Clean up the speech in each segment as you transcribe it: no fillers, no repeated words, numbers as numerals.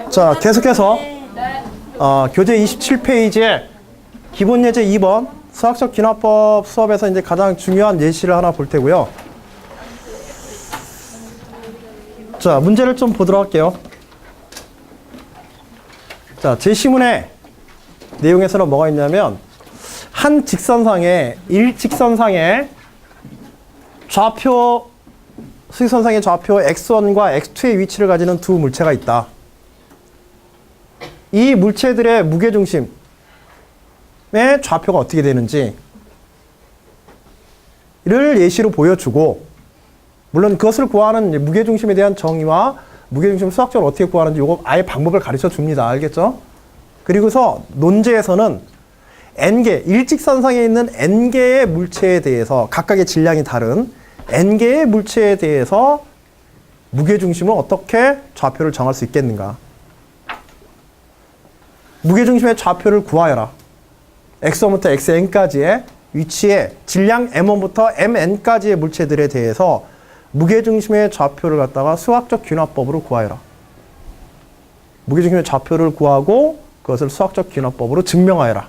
자, 계속해서 교재 27페이지에 기본 예제 2번 수학적 기납법 수업에서 이제 가장 중요한 예시를 하나 볼 테고요. 자, 문제를 좀 보도록 할게요. 자, 제시문의 내용에서는 뭐가 있냐면 한 직선상에 일직선상에 좌표 수직선상의 좌표 x1과 x2의 위치를 가지는 두 물체가 있다. 이 물체들의 무게중심의 좌표가 어떻게 되는지를 예시로 보여주고, 물론 그것을 구하는 무게중심에 대한 정의와 무게중심 수학적으로 어떻게 구하는지 이거 아예 방법을 가르쳐 줍니다. 알겠죠? 그리고서 논제에서는 n개, 일직선상에 있는 n개의 물체에 대해서 각각의 질량이 다른 n개의 물체에 대해서 무게중심을 어떻게 좌표를 정할 수 있겠는가. 무게중심의 좌표를 구하여라. x1부터 xn까지의 위치에 질량 m1부터 mn까지의 물체들에 대해서 무게중심의 좌표를 갖다가 수학적 귀납법으로 구하여라. 무게중심의 좌표를 구하고 그것을 수학적 귀납법으로 증명하여라.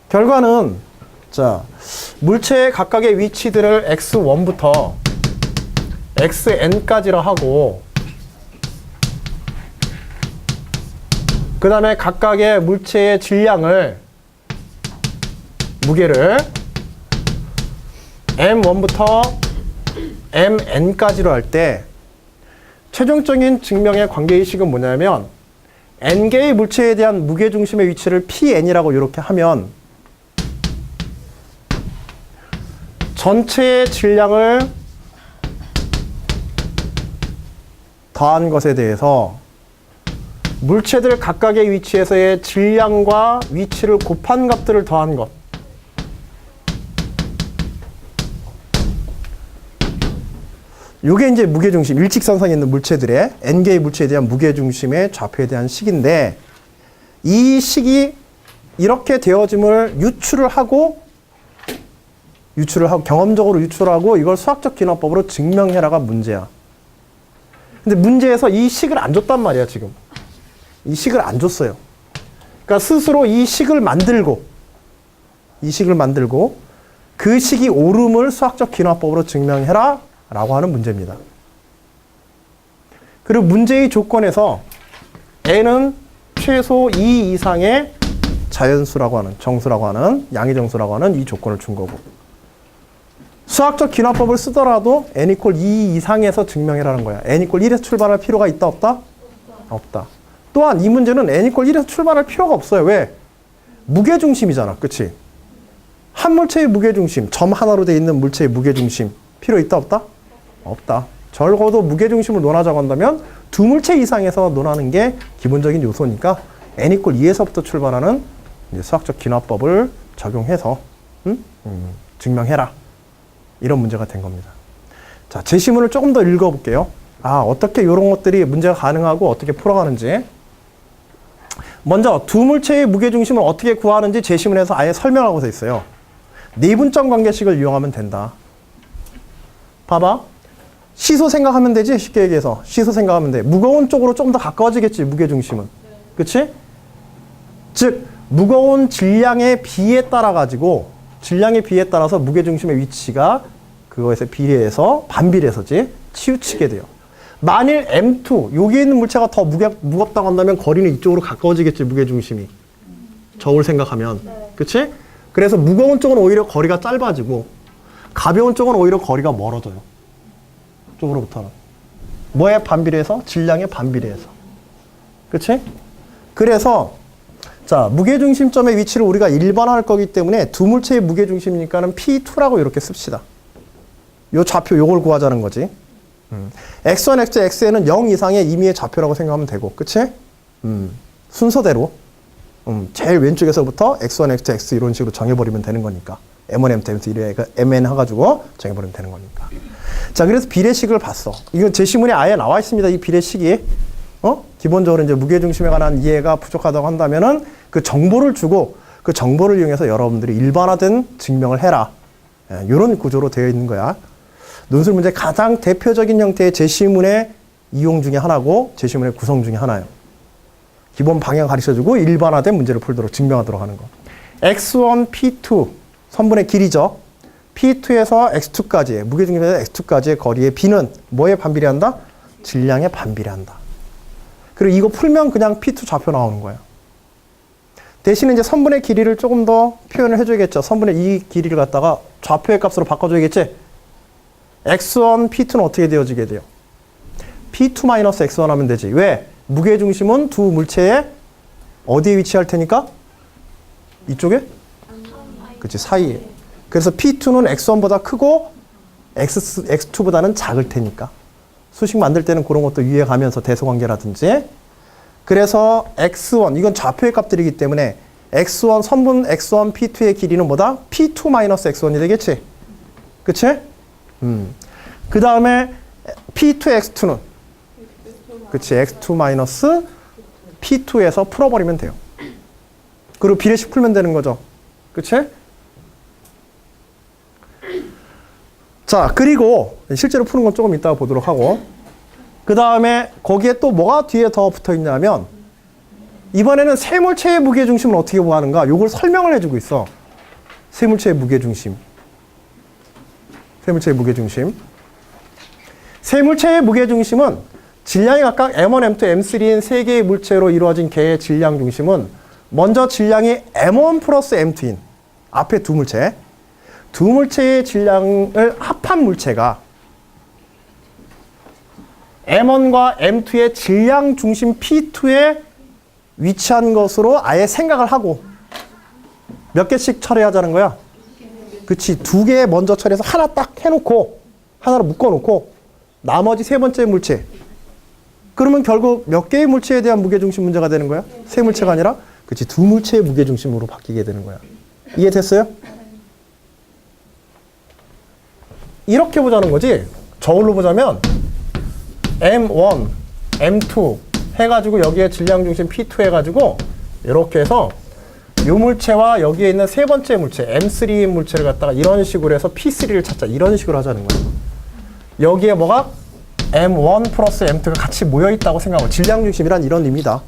결과는 자, 물체의 각각의 위치들을 x1부터 xn까지라 하고, 그 다음에 각각의 물체의 질량을, 무게를 m1부터 mn까지로 할 때 최종적인 증명의 관계의식은 뭐냐면 n개의 물체에 대한 무게중심의 위치를 pn이라고 이렇게 하면 전체의 질량을 더한 것에 대해서 물체들 각각의 위치에서의 질량과 위치를 곱한 값들을 더한 것. 요게 이제 무게중심, 일직선상에 있는 물체들의 n개의 물체에 대한 무게중심의 좌표에 대한 식인데, 이 식이 이렇게 되어짐을 유추를 하고 경험적으로 유출하고 이걸 수학적 기납법으로 증명해라가 문제야. 근데 문제에서 이 식을 안 줬단 말이야, 지금. 이 식을 안 줬어요. 그러니까 스스로 이 식을 만들고 그 식이 옳음을 수학적 기납법으로 증명해라 라고 하는 문제입니다. 그리고 문제의 조건에서 n은 최소 2 이상의 자연수라고 하는, 정수라고 하는, 양의 정수라고 하는 이 조건을 준 거고, 수학적 기납법을 쓰더라도 n = 2 이상에서 증명해라는 거야. n = 1에서 출발할 필요가 있다, 없다? 없다. 또한 이 문제는 n = 1에서 출발할 필요가 없어요. 왜? 무게중심이잖아. 그치? 한 물체의 무게중심, 점 하나로 되어 있는 물체의 무게중심 필요 있다, 없다? 없다. 적어도 무게중심을 논하자고 한다면 두 물체 이상에서 논하는 게 기본적인 요소니까 n = 2에서부터 출발하는 이제 수학적 기납법을 적용해서 증명해라. 이런 문제가 된 겁니다. 자, 제시문을 조금 더 읽어볼게요. 어떻게 이런 것들이 문제가 가능하고 어떻게 풀어가는지. 먼저 두 물체의 무게중심을 어떻게 구하는지 제시문에서 아예 설명하고 있어요. 내분점 관계식을 이용하면 된다. 봐봐. 시소 생각하면 되지? 쉽게 얘기해서. 시소 생각하면 돼. 무거운 쪽으로 좀 더 가까워지겠지, 무게중심은. 그치? 즉, 무거운 질량의 비에 따라서 무게중심의 위치가 그거에서 비례해서, 반비례해서지, 치우치게 돼요. 만일 M2, 여기에 있는 물체가 더 무겁다고 한다면 거리는 이쪽으로 가까워지겠지, 무게중심이. 저울 생각하면. 그치? 그래서 무거운 쪽은 오히려 거리가 짧아지고, 가벼운 쪽은 오히려 거리가 멀어져요. 쪽으로부터는. 뭐에 반비례해서? 질량에 반비례해서. 그치? 그래서, 자, 무게중심점의 위치를 우리가 일반화할 거기 때문에 두 물체의 무게중심이니까는 P2라고 이렇게 씁시다. 요 좌표, 요걸 구하자는 거지. x1, x2, xn은 0 이상의 임의의 좌표라고 생각하면 되고, 그치? 순서대로. 제일 왼쪽에서부터 x1, x2, x 이런 식으로 정해버리면 되는 거니까. m1, m2, m2, mn 해가지고 정해버리면 되는 거니까. 자, 그래서 비례식을 봤어. 이건 제시문에 아예 나와 있습니다. 이 비례식이. 기본적으로 이제 무게중심에 관한 이해가 부족하다고 한다면은 그 정보를 주고 그 정보를 이용해서 여러분들이 일반화된 증명을 해라. 이런 구조로 되어 있는 거야. 논술 문제 가장 대표적인 형태의 제시문의 이용 중에 하나고 제시문의 구성 중에 하나예요. 기본 방향 가르쳐주고 일반화된 문제를 풀도록 증명하도록 하는 거. x1, p2 선분의 길이죠. p2에서 x2까지의 무게중심에서 x2까지의 거리의 b는 뭐에 반비례한다? 질량에 반비례한다. 그리고 이거 풀면 그냥 p2 좌표 나오는 거예요. 대신에 이제 선분의 길이를 조금 더 표현을 해줘야겠죠. 선분의 이 길이를 갖다가 좌표의 값으로 바꿔줘야겠지. x1, p2는 어떻게 되어지게 돼요? p2-x1 하면 되지. 왜? 무게중심은 두 물체의 어디에 위치할 테니까? 이쪽에? 그치, 사이에. 그래서 p2는 x1보다 크고 x2보다는 작을 테니까. 수식 만들 때는 그런 것도 유의해 가면서 대소관계라든지. 그래서 x1, 이건 좌표의 값들이기 때문에 x1, 선분 x1, p2의 길이는 뭐다? p2-x1이 되겠지? 그치? 그 다음에 p2, x2는? 그치, x2 p2에서 풀어버리면 돼요. 그리고 비례식 풀면 되는 거죠. 그치? 자, 그리고 실제로 푸는 건 조금 이따가 보도록 하고, 그 다음에 거기에 또 뭐가 뒤에 더 붙어 있냐면, 이번에는 세물체의 무게중심을 어떻게 구하는가? 요걸 설명을 해주고 있어. 세물체의 무게중심. 세물체의 무게중심. 세물체의 무게중심은 질량이 각각 M1, M2, M3인 세 개의 물체로 이루어진 개의 질량 중심은 먼저 질량이 M1 플러스 M2인 앞에 두 물체. 두 물체의 질량을 합한 물체가 M1과 M2의 질량 중심 P2에 위치한 것으로 아예 생각을 하고 몇 개씩 처리하자는 거야? 그치, 두 개 먼저 처리해서 하나 딱 해놓고 하나로 묶어놓고 나머지 세 번째 물체. 그러면 결국 몇 개의 물체에 대한 무게중심 문제가 되는 거야? 세 물체가 아니라? 그치, 두 물체의 무게중심으로 바뀌게 되는 거야. 이해됐어요? 이렇게 보자는 거지. 저울로 보자면 M1, M2 해가지고 여기에 질량중심 P2 해가지고 이렇게 해서 이 물체와 여기에 있는 세 번째 물체 M3인 물체를 갖다가 이런 식으로 해서 P3를 찾자. 이런 식으로 하자는 거예요. 여기에 뭐가? M1 플러스 M2가 같이 모여있다고 생각하고 질량중심이란 이런 의미다.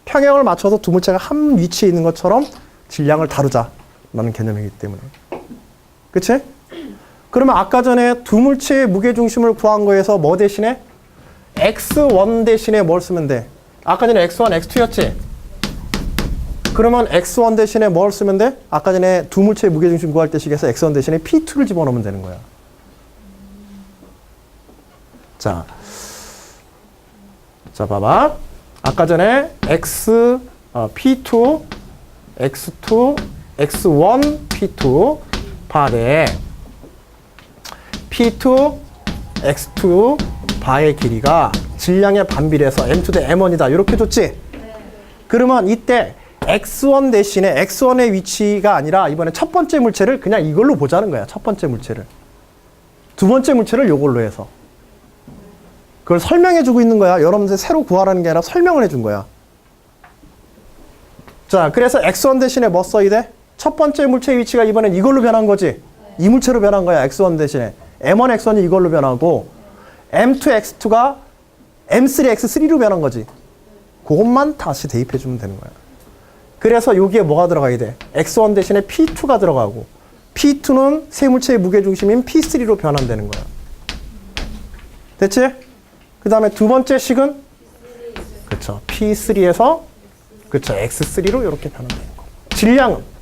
평형을 맞춰서 두 물체가 한 위치에 있는 것처럼 질량을 다루자라는 개념이기 때문에. 그치? 그러면 아까 전에 두 물체의 무게중심을 구한 거에서 뭐 대신에? x1 대신에 뭘 쓰면 돼? 아까 전에 x1, x2였지? 그러면 x1 대신에 뭘 쓰면 돼? 아까 전에 두 물체의 무게중심 구할 때 식에서 x1 대신에 p2를 집어넣으면 되는 거야. 자, 봐봐. 아까 전에 p2, x2, x1, p2 바에 p2, x2 바의 길이가 질량에 반비례해서 m2 대 m1이다. 이렇게 줬지? 네. 그러면 이때 x1 대신에 x1의 위치가 아니라 이번에 첫 번째 물체를 그냥 이걸로 보자는 거야. 첫 번째 물체를. 두 번째 물체를 이걸로 해서. 그걸 설명해 주고 있는 거야. 여러분들 새로 구하라는 게 아니라 설명을 해준 거야. 자, 그래서 x1 대신에 뭐 써야 돼? 첫 번째 물체의 위치가 이번엔 이걸로 변한 거지? 이 물체로 변한 거야. x1 대신에. M1, X1이 이걸로 변하고 M2, X2가 M3, X3로 변한 거지. 그것만 다시 대입해 주면 되는 거야. 그래서 여기에 뭐가 들어가야 돼? X1 대신에 P2가 들어가고 P2는 세 물체의 무게중심인 P3로 변환되는 거야. 됐지? 그 다음에 두 번째 식은? 그쵸. P3에서 그쵸. X3로 이렇게 변환되는 거. 질량은?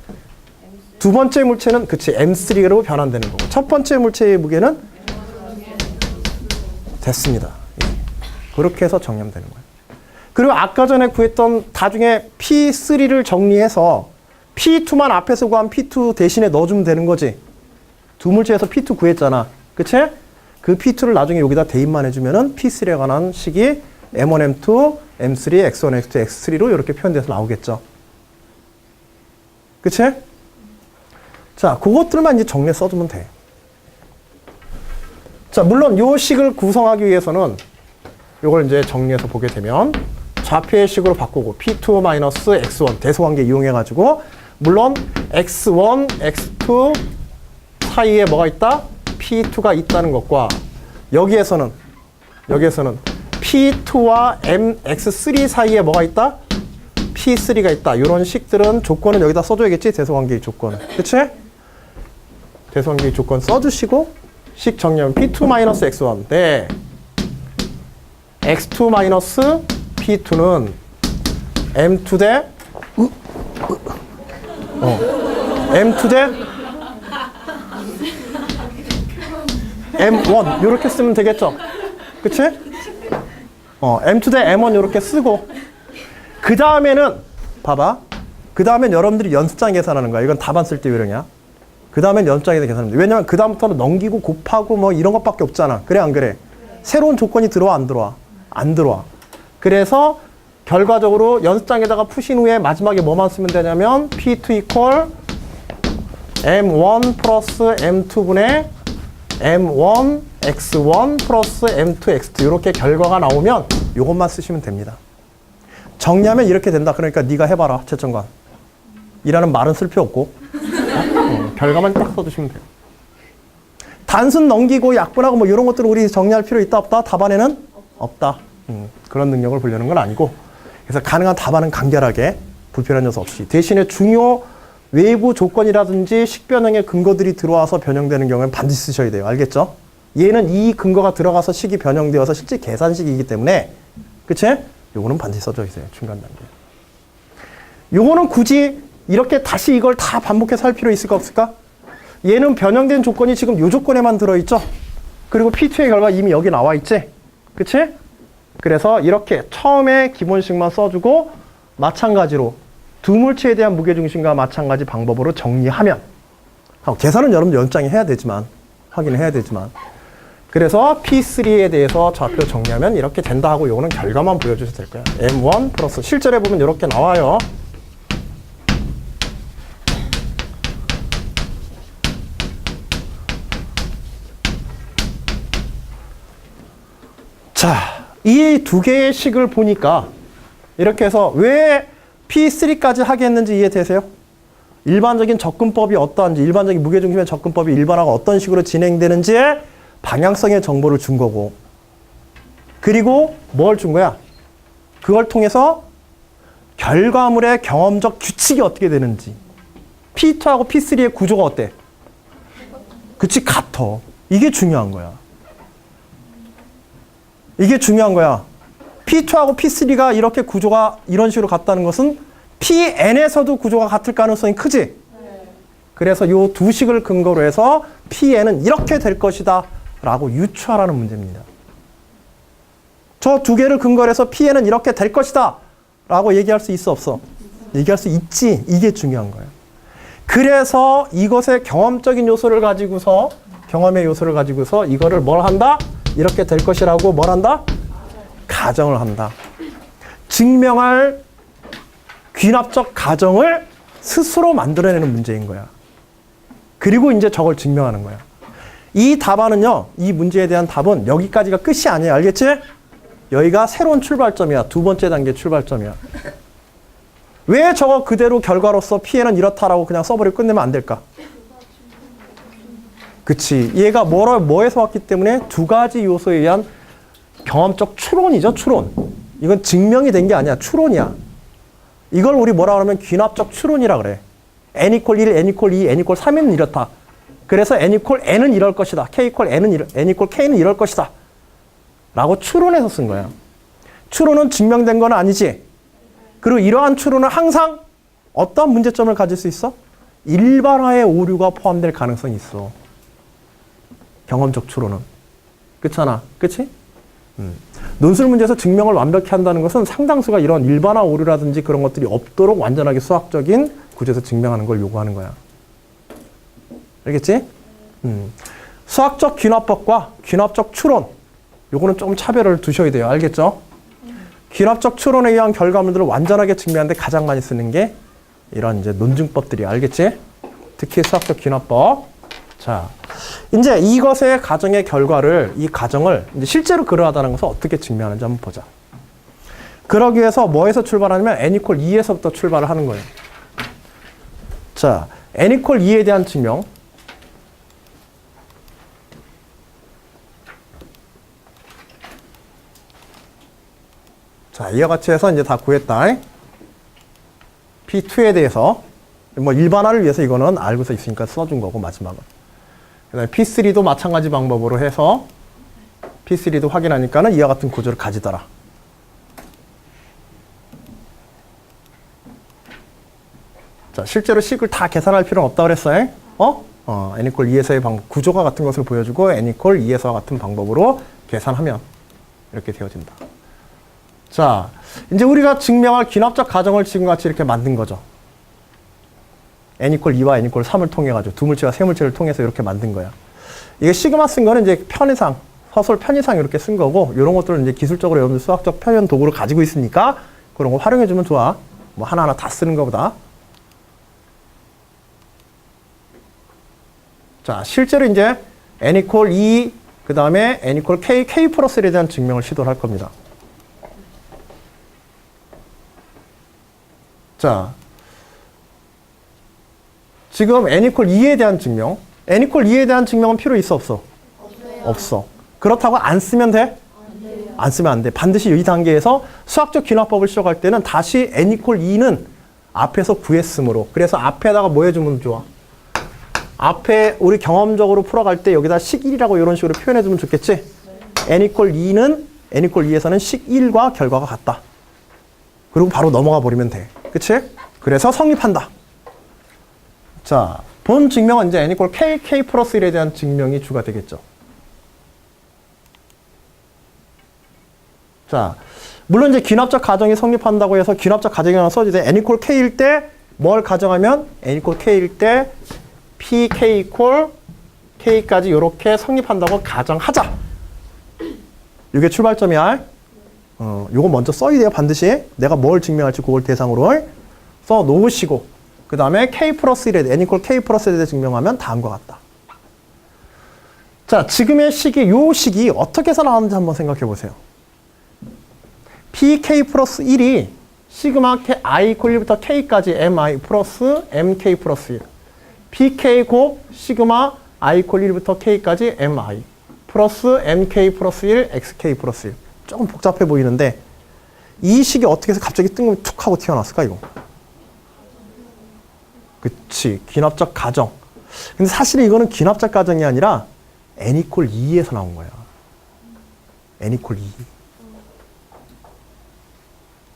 두 번째 물체는 그치 M3로 변환되는 거고 첫 번째 물체의 무게는 됐습니다. 예. 그렇게 해서 정리하면 되는 거예요. 그리고 아까 전에 구했던 나중에 P3를 정리해서 P2만 앞에서 구한 P2 대신에 넣어주면 되는 거지. 두 물체에서 P2 구했잖아. 그치? 그 P2를 나중에 여기다 대입만 해주면은 P3에 관한 식이 M1, M2, M3, X1, X2, X3로 이렇게 표현돼서 나오겠죠. 그치? 자, 그것들만 이제 정리해 써주면 돼. 자, 물론 요 식을 구성하기 위해서는 요걸 이제 정리해서 보게 되면 좌표의 식으로 바꾸고 P2-X1 대소관계 이용해가지고 물론 X1, X2 사이에 뭐가 있다? P2가 있다는 것과 여기에서는 P2와 MX3 사이에 뭐가 있다? P3가 있다. 이런 식들은 조건은 여기다 써줘야겠지? 대소관계의 조건. 그치? 대소관계의 조건 써주시고 식 정리하면 P2-X1. 네. X2-P2는 M2 대 M2 대 M1 이렇게 쓰면 되겠죠? 그치? M2 대 M1 이렇게 쓰고 그 다음에는 봐봐. 그 다음엔 여러분들이 연습장 계산하는 거야. 이건 답안 쓸 때 요령이야. 그 다음엔 연습장에서 계산합니다. 왜냐면 그 다음부터는 넘기고 곱하고 뭐 이런 것밖에 없잖아. 그래 안 그래? 새로운 조건이 들어와 안 들어와? 안 들어와. 그래서 결과적으로 연습장에다가 푸신 후에 마지막에 뭐만 쓰면 되냐면 P2 이퀄 M1 플러스 M2분의 M1 X1 플러스 M2 X2 이렇게 결과가 나오면 이것만 쓰시면 됩니다. 정리하면 이렇게 된다. 그러니까 네가 해봐라. 채점관. 이라는 말은 쓸 필요 없고 결과만 딱 써주시면 돼요. 단순 넘기고 약분하고 뭐 이런 것들을 우리 정리할 필요 있다 없다? 답안에는 없다. 그런 능력을 보려는 건 아니고 그래서 가능한 답안은 간결하게 불필요한 요소 없이 대신에 중요 외부 조건이라든지 식변형의 근거들이 들어와서 변형되는 경우에는 반드시 쓰셔야 돼요. 알겠죠? 얘는 이 근거가 들어가서 식이 변형되어서 실제 계산식이기 때문에 그치? 요거는 반드시 써져 있어요. 중간 단계. 요거는 굳이 이렇게 다시 이걸 다 반복해서 할 필요 있을까 없을까? 얘는 변형된 조건이 지금 요 조건에만 들어있죠? 그리고 P2의 결과 이미 여기 나와 있지? 그치? 그래서 이렇게 처음에 기본식만 써주고 마찬가지로 두 물체에 대한 무게중심과 마찬가지 방법으로 정리하면 계산은 여러분 연장에 해야 되지만 확인을 해야 되지만 그래서 P3에 대해서 좌표 정리하면 이렇게 된다 하고 요거는 결과만 보여주셔도 될 거야. M1 플러스 실제로 해보면 이렇게 나와요. 자, 이 두 개의 식을 보니까 이렇게 해서 왜 P3까지 하게 했는지 이해되세요? 일반적인 접근법이 어떠한지, 일반적인 무게중심의 접근법이 일반화가 어떤 식으로 진행되는지의 방향성의 정보를 준 거고 그리고 뭘 준 거야? 그걸 통해서 결과물의 경험적 규칙이 어떻게 되는지 P2하고 P3의 구조가 어때? 그치, 같아. 이게 중요한 거야. 이게 중요한 거야. P2하고 P3가 이렇게 구조가 이런 식으로 같다는 것은 Pn에서도 구조가 같을 가능성이 크지? 네. 그래서 이 두 식을 근거로 해서 Pn은 이렇게 될 것이다 라고 유추하라는 문제입니다. 저 두 개를 근거로 해서 Pn은 이렇게 될 것이다 라고 얘기할 수 있어 없어? 얘기할 수 있지. 이게 중요한 거예요. 그래서 이것의 경험적인 요소를 가지고서 경험의 요소를 가지고서 이거를 뭘 한다? 이렇게 될 것이라고 뭘 한다? 가정을 한다. 증명할 귀납적 가정을 스스로 만들어내는 문제인 거야. 그리고 이제 저걸 증명하는 거야. 이 답안은요, 이 문제에 대한 답은 여기까지가 끝이 아니에요. 알겠지? 여기가 새로운 출발점이야. 두 번째 단계 출발점이야. 왜 저거 그대로 결과로서 P에는 이렇다라고 그냥 써버리고 끝내면 안 될까? 그치. 얘가 뭐에서 왔기 때문에 두 가지 요소에 의한 경험적 추론이죠, 추론. 이건 증명이 된 게 아니야, 추론이야. 이걸 우리 뭐라 그러면 귀납적 추론이라 그래. n = 1, n = 2, n = 3은 이렇다. 그래서 n = n은 이럴 것이다. k = n = k는 이럴 것이다. 라고 추론해서 쓴 거야. 추론은 증명된 건 아니지. 그리고 이러한 추론은 항상 어떤 문제점을 가질 수 있어? 일반화의 오류가 포함될 가능성이 있어. 경험적 추론은. 그렇잖아. 그치? 논술 문제에서 증명을 완벽히 한다는 것은 상당수가 이런 일반화 오류라든지 그런 것들이 없도록 완전하게 수학적인 구조에서 증명하는 걸 요구하는 거야. 알겠지? 수학적 귀납법과 귀납적 추론. 요거는 조금 차별을 두셔야 돼요. 알겠죠? 귀납적 추론에 의한 결과물들을 완전하게 증명하는데 가장 많이 쓰는 게 이런 이제 논증법들이 알겠지? 특히 수학적 귀납법. 자, 이제 이것의 가정의 결과를, 이 가정을 이제 실제로 그러하다는 것을 어떻게 증명하는지 한번 보자. 그러기 위해서 뭐에서 출발하냐면 n = 2에서부터 출발을 하는 거예요. 자, n = 2에 대한 증명. 자, 이와 같이 해서 이제 다 구했다. P2에 대해서 뭐 일반화를 위해서 이거는 알고서 있으니까 써준 거고 마지막은. 그다음에 P3도 마찬가지 방법으로 해서 P3도 확인하니까는 이와 같은 구조를 가지더라. 자, 실제로 식을 다 계산할 필요는 없다고 그랬어요. n 이퀄 2에서의 방법, 구조가 같은 것을 보여주고 n 이퀄 2에서와 같은 방법으로 계산하면 이렇게 되어진다. 자, 이제 우리가 증명할 귀납적 가정을 지금같이 이렇게 만든 거죠. n 이퀄 2와 n 이퀄 3을 통해 가지고 두 물체와 세 물체를 통해서 이렇게 만든 거야. 이게 시그마 쓴 거는 이제 편의상, 서술 편의상 이렇게 쓴 거고, 이런 것들은 이제 기술적으로 여러분들 수학적 표현 도구를 가지고 있으니까 그런 거 활용해 주면 좋아. 뭐 하나하나 다 쓰는 것보다. 자, 실제로 이제 n 이퀄 2, 그 다음에 n 이퀄 k, k 플러스 1에 대한 증명을 시도를 할 겁니다. 자, 지금 n 이퀄 2에 대한 증명, n 이퀄 2에 대한 증명은 필요 있어 없어? 없어요. 없어. 그렇다고 안 쓰면 돼? 안 쓰면 안 돼. 반드시 이 단계에서 수학적 귀납법을 시작할 때는 다시 n 이퀄 2는 앞에서 구했으므로, 그래서 앞에다가 뭐 해주면 좋아? 앞에 우리 경험적으로 풀어갈 때 여기다 식 1이라고 이런 식으로 표현해주면 좋겠지? n 이퀄 2는 n 이퀄 2에서는 식 1과 결과가 같다. 그리고 바로 넘어가 버리면 돼. 그치? 그래서 성립한다. 자, 본 증명은 이제 n 이퀄 k, k 플러스 1에 대한 증명이 주가 되겠죠. 자, 물론 이제 귀납적 가정이 성립한다고 해서 귀납적 가정이 하나 써지되 n 이퀄 k일 때 뭘 가정하면 n 이퀄 k일 때 pk 이퀄 k까지 이렇게 성립한다고 가정하자. 이게 출발점이야. 요거 먼저 써야 돼요. 반드시. 내가 뭘 증명할지 그걸 대상으로 써 놓으시고, 그 다음에 k 플러스 1에 n 이퀄 k 플러스 1에 증명하면 다음과 같다. 자, 지금의 식이, 요 식이 어떻게 해서 나왔는지 한번 생각해 보세요. pk 플러스 1이 시그마 i 이퀄 1부터 k까지 mi 플러스 mk 플러스 1. pk 곱 시그마 i 이퀄 1부터 k까지 mi 플러스 mk 플러스 1 xk 플러스 1. 조금 복잡해 보이는데 이 식이 어떻게 해서 갑자기 뜬금이 툭 하고 튀어나왔을까 이거? 그치, 귀납적 가정. 근데 사실 이거는 귀납적 가정이 아니라 n 이퀄 2에서 나온 거야. n 이퀄 2.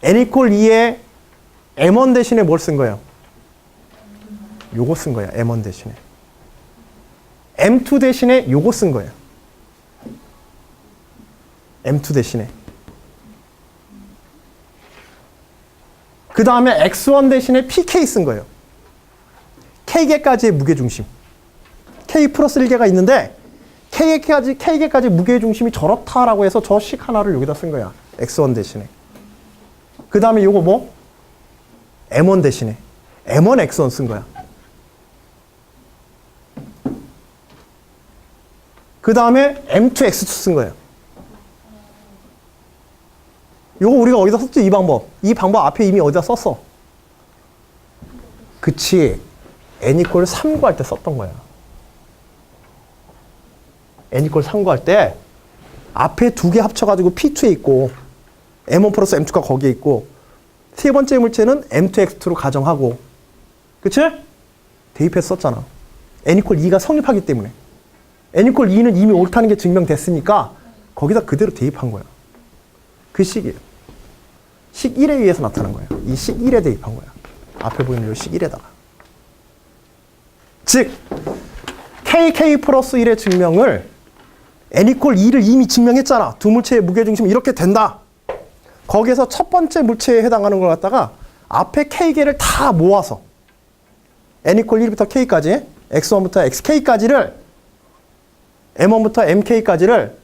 n 이퀄 2에 m1 대신에 뭘 쓴 거예요? 요거 쓴 거야. m1 대신에. m2 대신에 요거 쓴 거예요. m2 대신에. 그 다음에 x1 대신에 pk 쓴 거예요. k개까지의 무게중심. k 플러스 1개가 있는데 k개까지 무게중심이 저렇다라고 해서 저 식 하나를 여기다 쓴 거야. x1 대신에. 그 다음에 요거 뭐? m1 대신에 m1 x1 쓴 거야. 그 다음에 m2 x2 쓴 거예요. 요거 우리가 어디다 썼지? 이 방법. 이 방법 앞에 이미 어디다 썼어? 그치. n 이퀄 3 구할 때 썼던 거야. n 이퀄 3 구할 때 앞에 두 개 합쳐가지고 p2에 있고 m1 플러스 m2가 거기에 있고 세 번째 물체는 m2 x2로 가정하고, 그치? 대입해서 썼잖아. n 이퀄 2가 성립하기 때문에. n 이퀄 2는 이미 옳다는 게 증명됐으니까 거기다 그대로 대입한 거야. 그 식이에요. 식 1에 의해서 나타난 거예요. 이 식 1에 대입한 거야. 앞에 보이는 이 식 1에다가. 즉 kk 플러스 1의 증명을 n 이퀄 2를 이미 증명했잖아. 두 물체의 무게중심이 이렇게 된다. 거기에서 첫 번째 물체에 해당하는 걸 갖다가 앞에 k개를 다 모아서 n 이퀄 1부터 k까지, x1부터 xk까지를 m1부터 mk까지를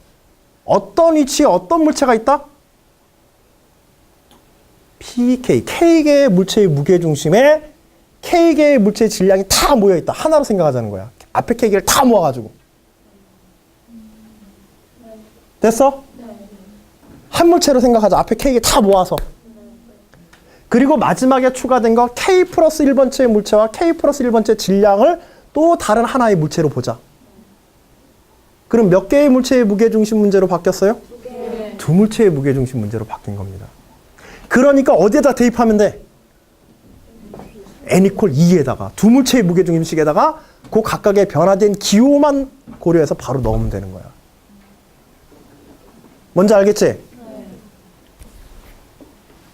어떤 위치에 어떤 물체가 있다? pk, k개의 물체의 무게중심에 k개의 물체의 질량이 다 모여있다. 하나로 생각하자는 거야. 앞에 k개를 다 모아가지고. 됐어? 한 물체로 생각하자. 앞에 k개 다 모아서. 그리고 마지막에 추가된 거 k 플러스 1번째 물체와 k 플러스 1번째 질량을 또 다른 하나의 물체로 보자. 그럼 몇 개의 물체의 무게중심 문제로 바뀌었어요? 두 물체의 무게중심 문제로 바뀐 겁니다. 그러니까 어디에다 대입하면 돼? n equal 2에다가 두물체의 무게중심식에다가 그 각각의 변화된 기호만 고려해서 바로 넣으면 되는 거야. 뭔지 알겠지? 네.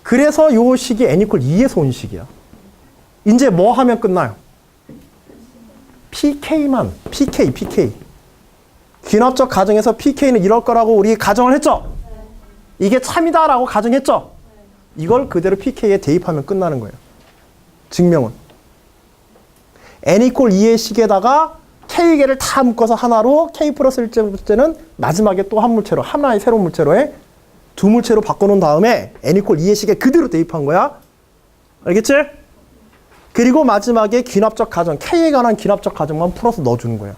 그래서 요 식이 n equal 2에서 온 식이야. 이제 뭐 하면 끝나요? PK만, PK. 귀납적 가정에서 PK는 이럴 거라고 우리 가정을 했죠? 이게 참이다라고 가정했죠? 이걸 그대로 PK에 대입하면 끝나는 거예요. 증명은. n equal 2의 식에다가 K개를 다 묶어서 하나로 K 플러스 1제는 마지막에 또 한 물체로, 하나의 새로운 물체로에 두 물체로 바꿔놓은 다음에 n equal 2의 식에 그대로 대입한 거야. 알겠지? 그리고 마지막에 귀납적 가정, K에 관한 귀납적 가정만 풀어서 넣어주는 거예요.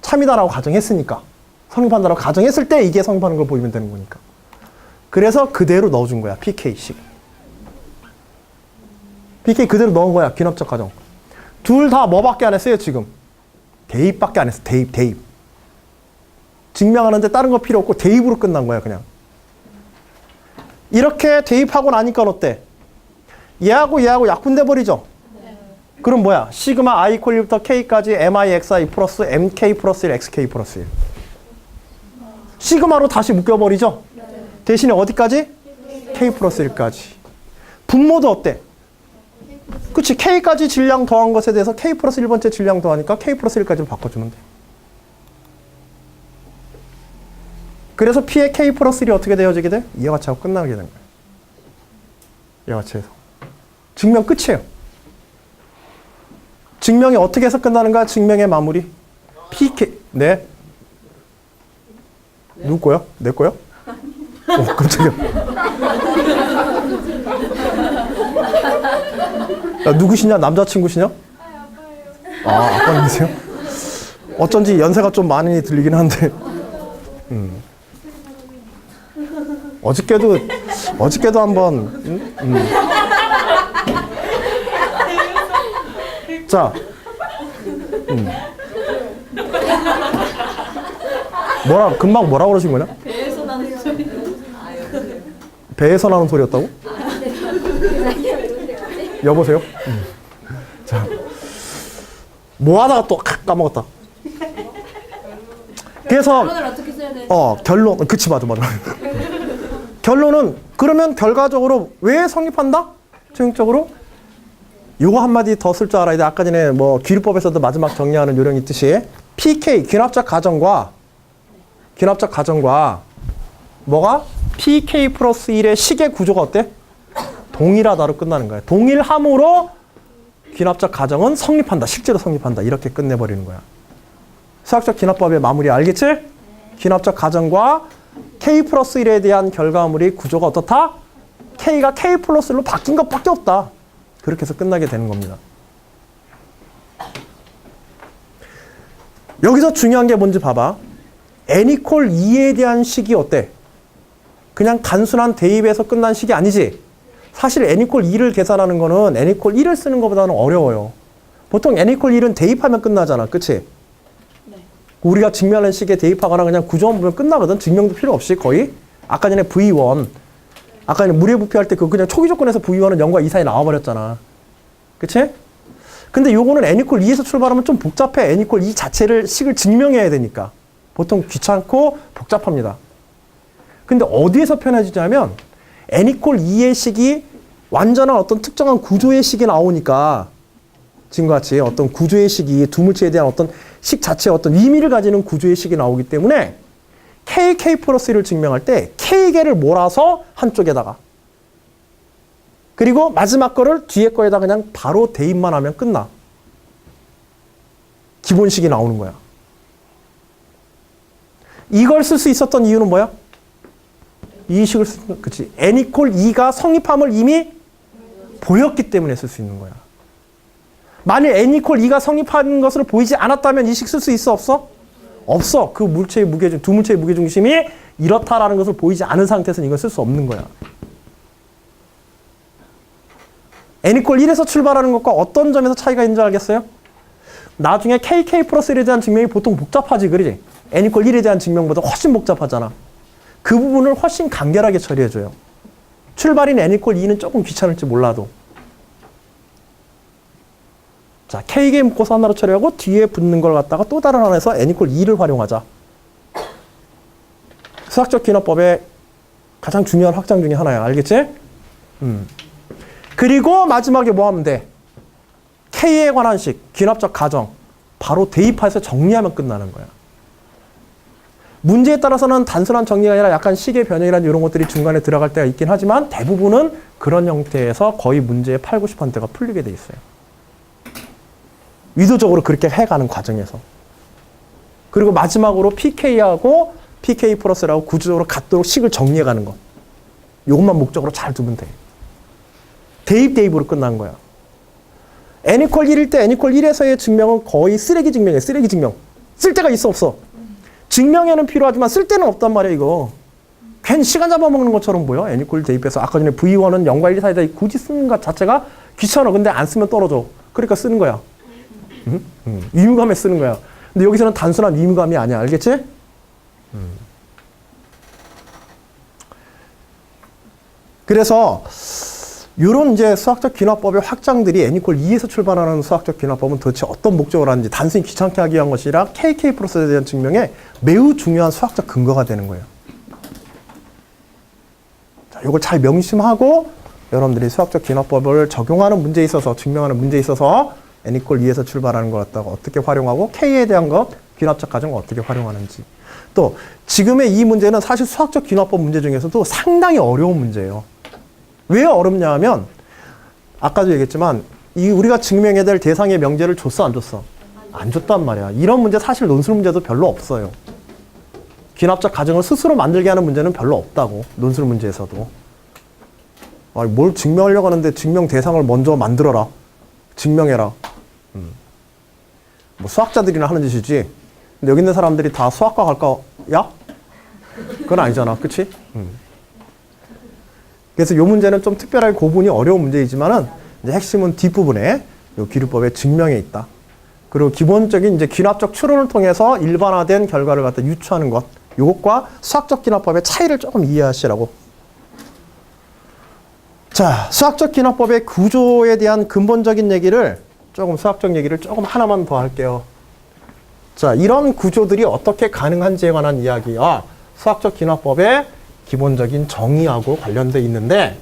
참이다라고 가정했으니까. 성립한다라고 가정했을 때 이게 성립하는 걸 보이면 되는 거니까. 그래서 그대로 넣어준 거야. PK식. PK 그대로 넣은 거야. 귀납적 가정. 둘 다 뭐밖에 안 했어요, 지금? 대입밖에 안 했어. 대입. 증명하는데 다른 거 필요 없고 대입으로 끝난 거야, 그냥. 이렇게 대입하고 나니까 어때? 얘하고 약분돼 버리죠? 네. 그럼 뭐야? 시그마 i 이퀄 1부터 k까지 mixi 플러스 mk 플러스 1 xk 플러스 1. 시그마로 다시 묶여버리죠? 네. 대신에 어디까지? k 플러스 1까지. 분모도 어때? 그치, K까지 질량 더한 것에 대해서 K 플러스 1번째 질량 더하니까 K 플러스 1까지 바꿔주면 돼. 그래서 P의 K 플러스 1이 어떻게 되어지게 돼? 이와 같이 하고 끝나게 되는 거예요. 이와 같이 해서. 증명 끝이에요. 증명이 어떻게 해서 끝나는가? 증명의 마무리. PK. 네. 누구 거야? 내 거야? 깜짝이야. 야, 누구시냐? 남자친구시냐? 아, 아빠님이세요? 어쩐지 연세가 좀 많이 들리긴 한데. 어저께도 한번. 자. 금방 뭐라고 그러신 거냐? 배에서 나는 소리. 배에서 나는 소리였다고? 여보세요? 자, 뭐 하다가 또 까먹었다. 그래서 결론을 어떻게 써야 되는지. 결론. 그치, 맞아. 결론은 그러면 결과적으로 왜 성립한다? 최종적으로 요거 한마디 더 쓸 줄 알아야 돼. 아까 전에 뭐 기류법에서도 마지막 정리하는 요령이 있듯이 PK 귀납적 가정과 뭐가 PK 플러스 1의 식의 구조가 어때? 동일하다로 끝나는 거야. 동일함으로 귀납적 가정은 성립한다. 실제로 성립한다. 이렇게 끝내버리는 거야. 수학적 귀납법의 마무리 알겠지? 귀납적 가정과 K 플러스 1에 대한 결과물의 구조가 어떻다? K가 K 플러스 1로 바뀐 것밖에 없다. 그렇게 해서 끝나게 되는 겁니다. 여기서 중요한 게 뭔지 봐봐. n equal 2에 대한 식이 어때? 그냥 단순한 대입에서 끝난 식이 아니지. 사실 n equal 2를 계산하는 거는 n equal 1을 쓰는 것보다는 어려워요. 보통 n equal 1은 대입하면 끝나잖아. 그치? 네. 우리가 증명하는 식에 대입하거나 그냥 구조만 보면 끝나거든. 증명도 필요 없이 거의. 아까 전에 V1. 아까 전에 물의 부피할 때 그 그냥 초기 조건에서 V1은 0과 2 사이 나와버렸잖아. 그치? 근데 요거는 n equal 2에서 출발하면 좀 복잡해. n equal 2 자체를 식을 증명해야 되니까. 보통 귀찮고 복잡합니다. 근데 어디에서 편해지냐면 n equal 2의 식이 완전한 어떤 특정한 구조의 식이 나오니까 지금과 같이 어떤 구조의 식이 두 물체에 대한 어떤 식 자체의 어떤 의미를 가지는 구조의 식이 나오기 때문에 K 플러스 1을 증명할 때 K개를 몰아서 한쪽에다가 그리고 마지막 거를 뒤에 거에다 그냥 바로 대입만 하면 끝나. 기본식이 나오는 거야. 이걸 쓸 수 있었던 이유는 뭐야? 이 식을 그치. n equal 2가 성립함을 이미 보였기 때문에 쓸 수 있는 거야. 만일 n equal 2가 성립하는 것을 보이지 않았다면 이 식 쓸 수 있어? 없어? 없어. 그 물체의 무게중, 두 물체의 무게중심이 이렇다라는 것을 보이지 않은 상태에서는 이걸 쓸 수 없는 거야. n equal 1에서 출발하는 것과 어떤 점에서 차이가 있는지 알겠어요? 나중에 KK 플러스 1에 대한 증명이 보통 복잡하지, 그러지? n equal 1에 대한 증명보다 훨씬 복잡하잖아. 그 부분을 훨씬 간결하게 처리해줘요. 출발인 n equal 2는 조금 귀찮을지 몰라도. 자, K개 묶어서 하나로 처리하고 뒤에 붙는 걸 갖다가 또 다른 하나에서 n equal 2를 활용하자. 수학적 귀납법의 가장 중요한 확장 중에 하나야. 알겠지? 그리고 마지막에 뭐 하면 돼? K에 관한 식, 귀납적 가정. 바로 대입해서 정리하면 끝나는 거야. 문제에 따라서는 단순한 정리가 아니라 약간 식의 변형이라는 이런 것들이 중간에 들어갈 때가 있긴 하지만 대부분은 그런 형태에서 거의 문제의 8, 90%가 풀리게 돼 있어요. 의도적으로 그렇게 해가는 과정에서. 그리고 마지막으로 PK하고 PK 플러스라고 구조적으로 같도록 식을 정리해가는 것. 이것만 목적으로 잘 두면 돼. 대입으로 끝난 거야. n equal 1일 때 n equal 1에서의 증명은 거의 쓰레기 증명이에요. 쓰레기 증명. 쓸 데가 있어 없어? 증명에는 필요하지만 쓸 데는 없단 말이야 이거. 괜히 시간 잡아먹는 것처럼 보여. n equal 대입해서 아까 전에 v1은 0과 1 사이다 굳이 쓰는 것 자체가 귀찮아. 근데 안 쓰면 떨어져. 그러니까 쓰는 거야. 의무감에 쓰는 거야. 근데 여기서는 단순한 의무감이 아니야. 알겠지? 그래서 이런 이제 수학적 귀납법의 확장들이 n equal 2에서 출발하는 수학적 귀납법은 도대체 어떤 목적을 하는지 단순히 귀찮게 하기 위한 것이 아니라 KK 플러스에 대한 증명에 매우 중요한 수학적 근거가 되는 거예요. 자, 이걸 잘 명심하고 여러분들이 수학적 귀납법을 적용하는 문제에 있어서 증명하는 문제에 있어서 n equal 2에서 출발하는 것 갖다가 어떻게 활용하고 K에 대한 것, 귀납적 가정을 어떻게 활용하는지. 또 지금의 이 문제는 사실 수학적 귀납법 문제 중에서도 상당히 어려운 문제예요. 왜 어렵냐 하면 아까도 얘기했지만 우리가 증명해야 될 대상의 명제를 줬어 안 줬어? 안 줬단 말이야. 이런 문제 사실 논술 문제도 별로 없어요. 귀납적 가정을 스스로 만들게 하는 문제는 별로 없다고. 논술 문제에서도. 뭘 증명하려고 하는데 증명 대상을 먼저 만들어라. 증명해라. 뭐 수학자들이나 하는 짓이지. 근데 여기 있는 사람들이 다 수학과 갈까? 그건 아니잖아. 그치? 그래서 이 문제는 좀 특별하게 고분이 어려운 문제이지만은 이제 핵심은 뒷부분에 이 기류법의 증명에 있다. 그리고 기본적인 이제 귀납적 추론을 통해서 일반화된 결과를 갖다 유추하는 것. 이것과 수학적 귀납법의 차이를 조금 이해하시라고. 자, 수학적 귀납법의 구조에 대한 근본적인 얘기를 수학적 얘기를 조금 하나만 더 할게요. 자, 이런 구조들이 어떻게 가능한지에 관한 이야기. 수학적 귀납법의 기본적인 정의하고 관련돼 있는데,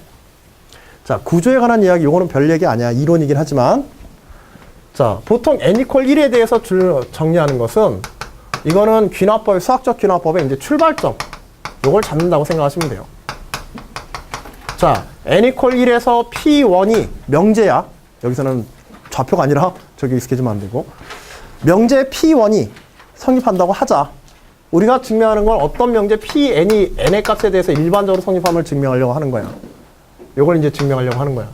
자, 구조에 관한 이야기, 요거는 별 얘기 아니야. 이론이긴 하지만. 자, 보통 n equal 1에 대해서 정리하는 것은, 이거는 귀납법, 수학적 귀납법의 이제 출발점. 요걸 잡는다고 생각하시면 돼요. 자, n equal 1에서 p1이 명제야. 여기서는 좌표가 아니라 저기 익숙해지면 안 되고. 명제 p1이 성립한다고 하자. 우리가 증명하는 건 어떤 명제 Pn이 n의 값에 대해서 일반적으로 성립함을 증명하려고 하는 거야. 이걸 이제 증명하려고 하는 거야.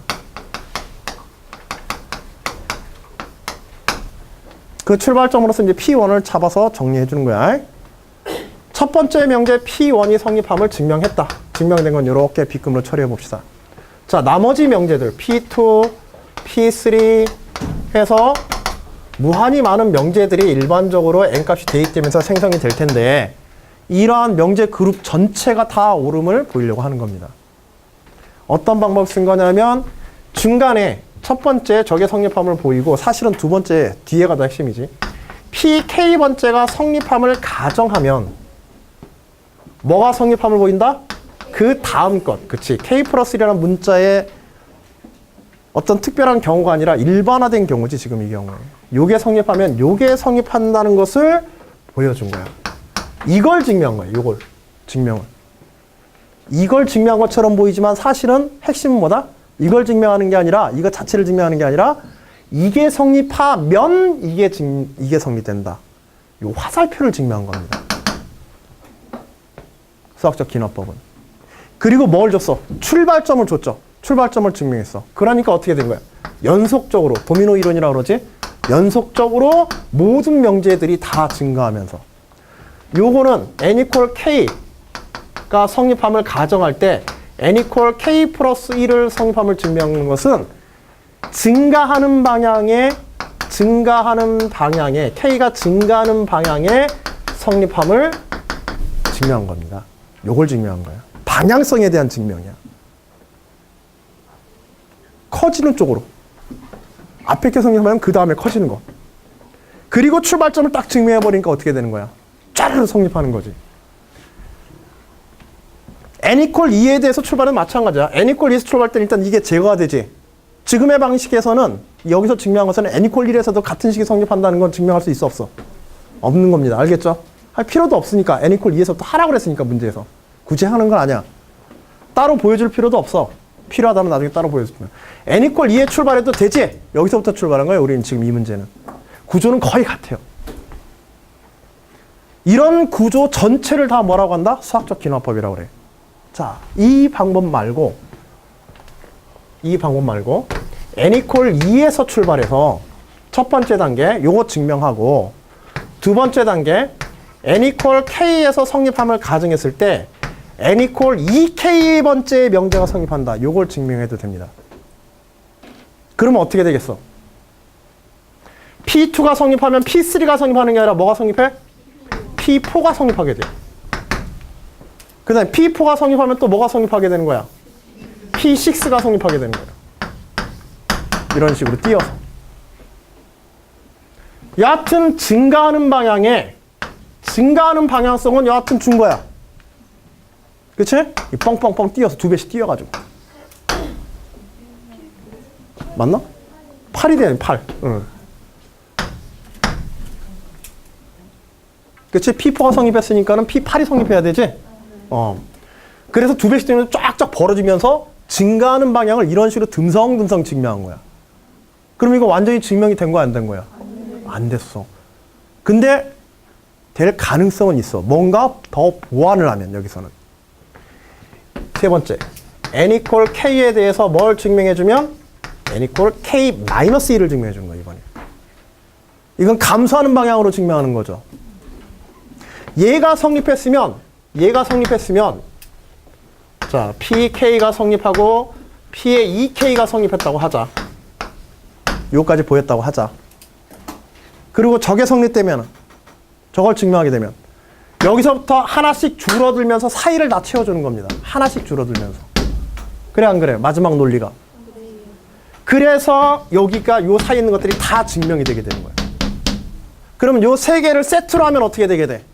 그 출발점으로서 이제 P1을 잡아서 정리해 주는 거야. 첫 번째 명제 P1이 성립함을 증명했다. 증명된 건 이렇게 B급으로 처리해 봅시다. 자, 나머지 명제들 P2, P3 해서 무한히 많은 명제들이 일반적으로 n값이 대입되면서 생성이 될 텐데 이러한 명제 그룹 전체가 다 옳음을 보이려고 하는 겁니다. 어떤 방법을 쓴 거냐면 중간에 첫 번째 적의 성립함을 보이고 사실은 두 번째 뒤에가 더 핵심이지. PK번째가 성립함을 가정하면 뭐가 성립함을 보인다? 그 다음 것. 그치. K 플러스 1이라는 문자의 어떤 특별한 경우가 아니라 일반화된 경우지 지금 이 경우는. 요게 성립하면 요게 성립한다는 것을 보여준 거야. 이걸 증명한 거야. 요걸 증명을. 이걸 증명한 것처럼 보이지만 사실은 핵심은 뭐다? 이걸 증명하는 게 아니라 이거 자체를 증명하는 게 아니라 이게 성립하면 이게 성립된다. 요 화살표를 증명한 겁니다. 수학적 귀납법은. 그리고 뭘 줬어? 출발점을 줬죠. 출발점을 증명했어. 그러니까 어떻게 된 거야? 연속적으로, 도미노 이론이라고 그러지? 연속적으로 모든 명제들이 다 증가하면서. 요거는 n equal k가 성립함을 가정할 때 n equal k 플러스 1을 성립함을 증명하는 것은 증가하는 방향에 k가 증가하는 방향의 성립함을 증명한 겁니다. 요걸 증명한 거야. 방향성에 대한 증명이야. 커지는 쪽으로. 앞에 게 성립하면 그 다음에 커지는 거. 그리고 출발점을 딱 증명해버리니까 어떻게 되는 거야? 짜르르 성립하는 거지. n equal 2에 대해서 출발은 마찬가지야. n equal 2에서 출발할 때 일단 이게 제거가 되지. 지금의 방식에서는 여기서 증명한 것은 n equal 1에서도 같은 식이 성립한다는 건 증명할 수 있어 없어? 없는 겁니다. 알겠죠? 할 필요도 없으니까 n equal 2에서부터 하라고 그랬으니까 문제에서. 굳이 하는 건 아니야. 따로 보여줄 필요도 없어. 필요하다면 나중에 따로 보여줄게요. n equal 2에 출발해도 되지? 여기서부터 출발한 거예요. 우리는 지금 이 문제는. 구조는 거의 같아요. 이런 구조 전체를 다 뭐라고 한다? 수학적 기납법이라고 그래. 자, 이 방법 말고 n equal 2에서 출발해서 첫 번째 단계 요거 증명하고 두 번째 단계 n equal k에서 성립함을 가정했을 때 n equal 2k 번째 명제가 성립한다. 요걸 증명해도 됩니다. 그러면 어떻게 되겠어? P2가 성립하면 P3가 성립하는 게 아니라 뭐가 성립해? P4가 성립하게 돼. 그 다음에 P4가 성립하면 또 뭐가 성립하게 되는 거야? P6가 성립하게 되는 거야. 이런 식으로 띄어서. 여하튼 증가하는 방향성은 여하튼 준 거야. 그치? 이 뻥뻥뻥 띄어서 두 배씩 띄어가지고. 맞나? 8이 되네, 8. 응. 그치? P4가 성립했으니까는 P8이 성립해야 되지? 그래서 두 배씩 되면 쫙쫙 벌어지면서 증가하는 방향을 이런 식으로 듬성듬성 증명한 거야. 그럼 이거 완전히 증명이 된 거야, 안 된 거야? 안 됐어. 근데 될 가능성은 있어. 뭔가 더 보완을 하면, 여기서는. 세 번째, n equal k에 대해서 뭘 증명해주면 n equal k-1을 증명해주는 거야, 이번에. 이건 감소하는 방향으로 증명하는 거죠. 얘가 성립했으면 자, pk가 성립하고 p의 2k가 성립했다고 하자. 요까지 보였다고 하자. 그리고 저게 성립되면 저걸 증명하게 되면 여기서부터 하나씩 줄어들면서 사이를 다 채워주는 겁니다. 하나씩 줄어들면서. 그래 안 그래? 마지막 논리가. 그래서 여기가 요 사이에 있는 것들이 다 증명이 되게 되는 거예요. 그러면 요 세 개를 세트로 하면 어떻게 되게 돼?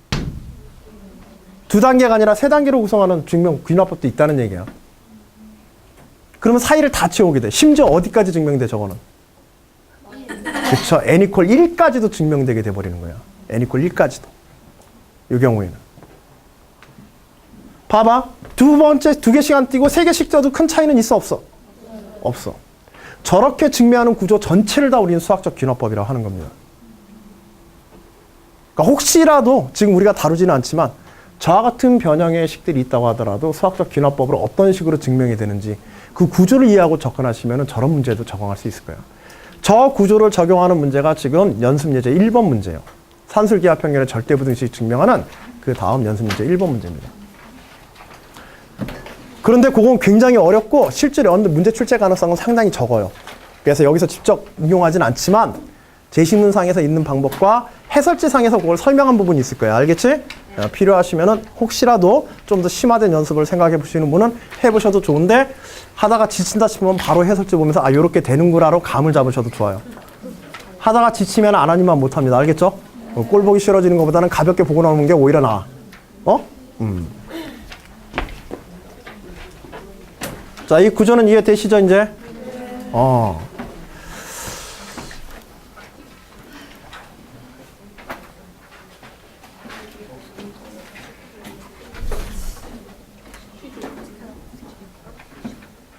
두 단계가 아니라 세 단계로 구성하는 증명 귀납법도 있다는 얘기야. 그러면 사이를 다 채우게 돼. 심지어 어디까지 증명돼 저거는? 그쵸. n equal 1까지도 증명되게 돼버리는 거야. n equal 1까지도. 이 경우에는. 봐봐. 두 번째 2개씩 안 띄고 3개씩 띄어도 큰 차이는 있어 없어? 없어. 저렇게 증명하는 구조 전체를 다 우리는 수학적 귀납법이라고 하는 겁니다. 그러니까 혹시라도 지금 우리가 다루지는 않지만 저와 같은 변형의 식들이 있다고 하더라도 수학적 귀납법으로 어떤 식으로 증명이 되는지 그 구조를 이해하고 접근하시면 저런 문제도 적용할 수 있을 거예요. 저 구조를 적용하는 문제가 지금 연습 예제 1번 문제예요. 산술기하 평면의 절대부등식 증명하는 그 다음 연습 문제 1번 문제입니다. 그런데 그건 굉장히 어렵고 실제로 문제 출제 가능성은 상당히 적어요. 그래서 여기서 직접 응용하진 않지만 제시문상에서 있는 방법과 해설지상에서 그걸 설명한 부분이 있을 거예요. 알겠지? 필요하시면은 혹시라도 좀 더 심화된 연습을 생각해 보시는 분은 해보셔도 좋은데 하다가 지친다 싶으면 바로 해설지 보면서 아 요렇게 되는구나로 감을 잡으셔도 좋아요. 하다가 지치면 안 하니만 못합니다. 알겠죠? 꼴 보기 싫어지는 것보다는 가볍게 보고 나오는 게 오히려 나아. 자, 이 구조는 이해되시죠 이제?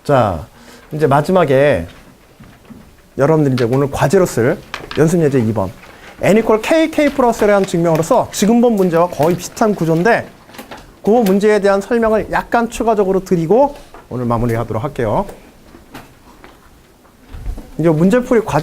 자, 이제 마지막에 여러분들이 이제 오늘 과제로 쓸 연습 예제 2번 n equal k 플러스에 대한 증명으로서 지금 본 문제와 거의 비슷한 구조인데 그 문제에 대한 설명을 약간 추가적으로 드리고 오늘 마무리하도록 할게요. 이제 문제풀이 과제